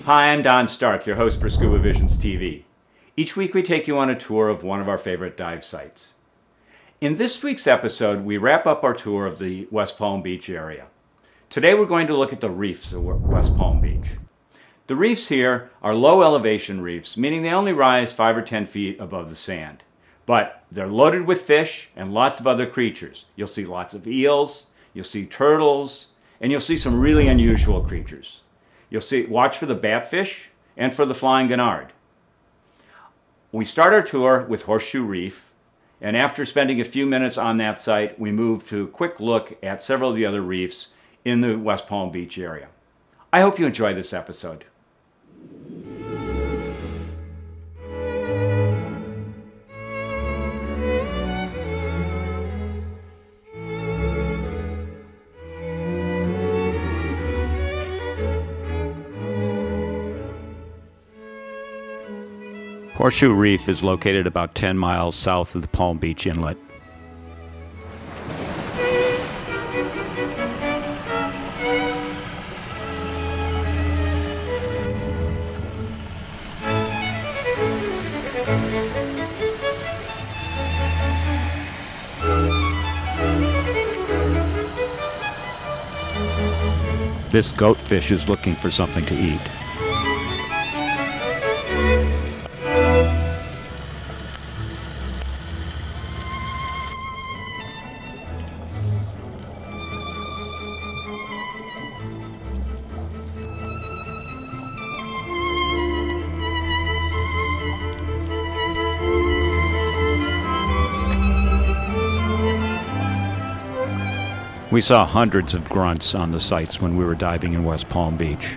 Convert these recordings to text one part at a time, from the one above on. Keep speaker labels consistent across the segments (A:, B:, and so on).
A: Hi, I'm Don Stark, your host for Scuba Visions TV. Each week we take you on a tour of one of our favorite dive sites. In this week's episode, we wrap up our tour of the West Palm Beach area. Today we're going to look at the reefs of West Palm Beach. The reefs here are low elevation reefs, meaning they only rise 5 or 10 feet above the sand. But they're loaded with fish and lots of other creatures. You'll see lots of eels, you'll see turtles, and you'll see some really unusual creatures. Watch for the batfish and for the flying gurnard. We start our tour with Horseshoe Reef, and after spending a few minutes on that site, we move to a quick look at several of the other reefs in the West Palm Beach area. I hope you enjoy this episode. Horseshoe Reef is located about 10 miles south of the Palm Beach Inlet. This goatfish is looking for something to eat. We saw hundreds of grunts on the sites when we were diving in West Palm Beach.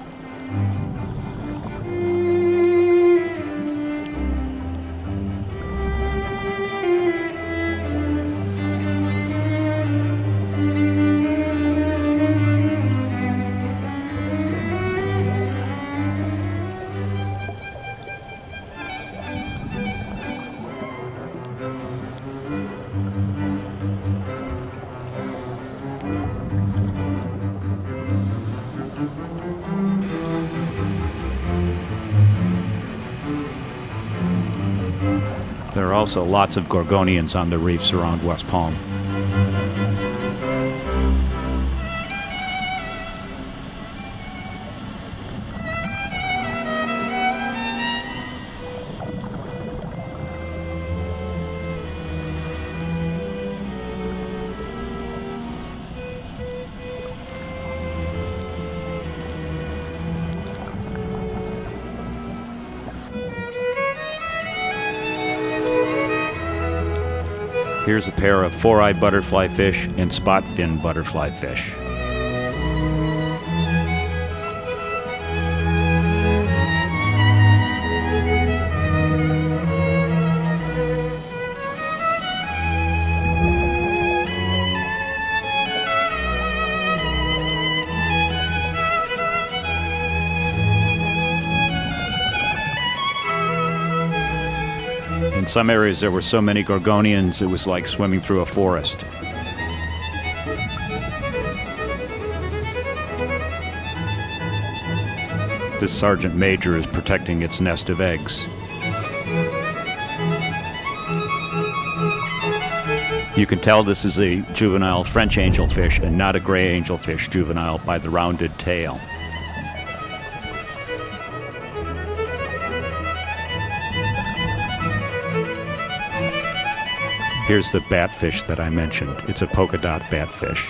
A: There are also lots of gorgonians on the reefs around West Palm. Here's a pair of four-eyed butterfly fish and spot-fin butterfly fish. In some areas there were so many gorgonians it was like swimming through a forest. This sergeant major is protecting its nest of eggs. You can tell this is a juvenile French angelfish and not a gray angelfish juvenile by the rounded tail. Here's the batfish that I mentioned. It's a polka dot batfish.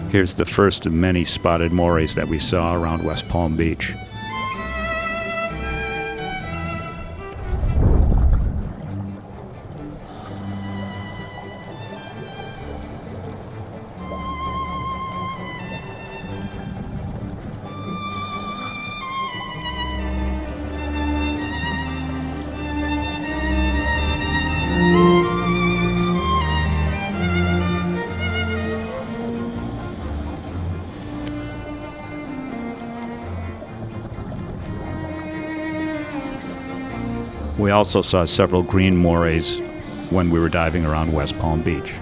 A: Here's the first of many spotted morays that we saw around West Palm Beach. We also saw several green morays when we were diving around West Palm Beach.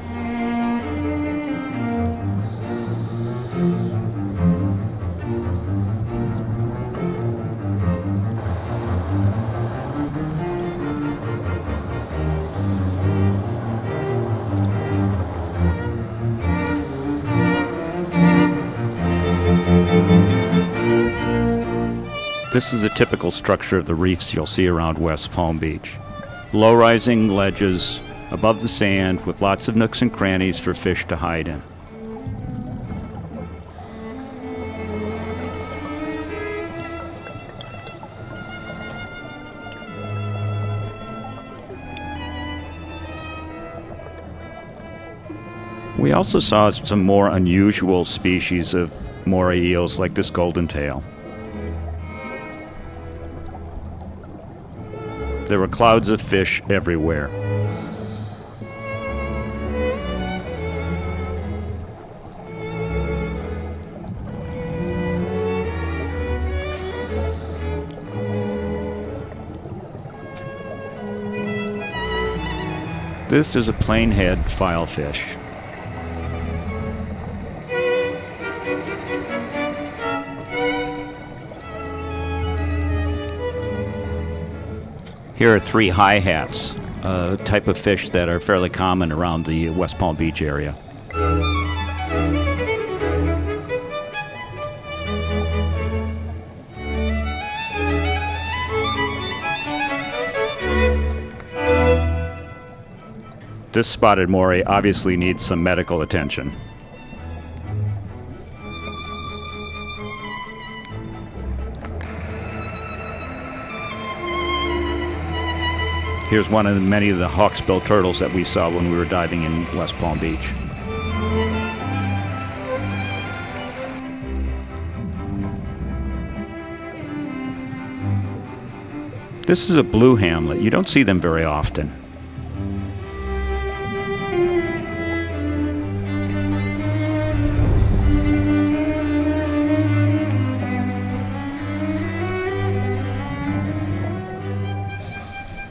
A: This is a typical structure of the reefs you'll see around West Palm Beach. Low-rising ledges above the sand with lots of nooks and crannies for fish to hide in. We also saw some more unusual species of moray eels like this golden tail. There were clouds of fish everywhere. This is a plainhead filefish. Here are three high hats, a type of fish that are fairly common around the West Palm Beach area. This spotted moray obviously needs some medical attention. Here's one of many of the hawksbill turtles that we saw when we were diving in West Palm Beach. This is a blue hamlet. You don't see them very often.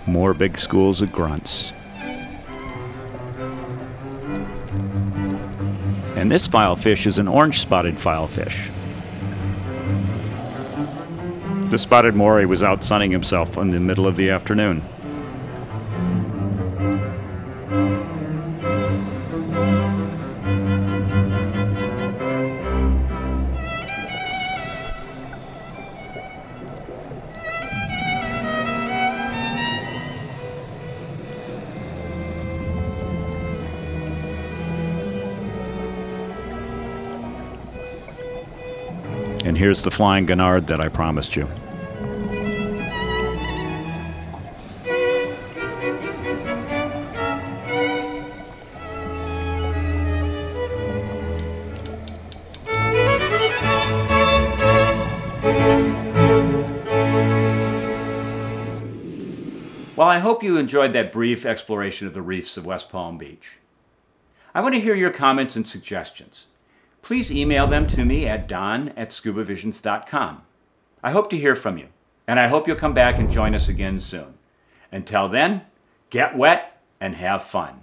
A: More big schools of grunts. And this filefish is an orange-spotted filefish. The spotted moray was out sunning himself in the middle of the afternoon. And here's the flying gurnard that I promised you. Well, I hope you enjoyed that brief exploration of the reefs of West Palm Beach. I want to hear your comments and suggestions. Please email them to me at don@scubavisions.com. I hope to hear from you, and I hope you'll come back and join us again soon. Until then, get wet and have fun.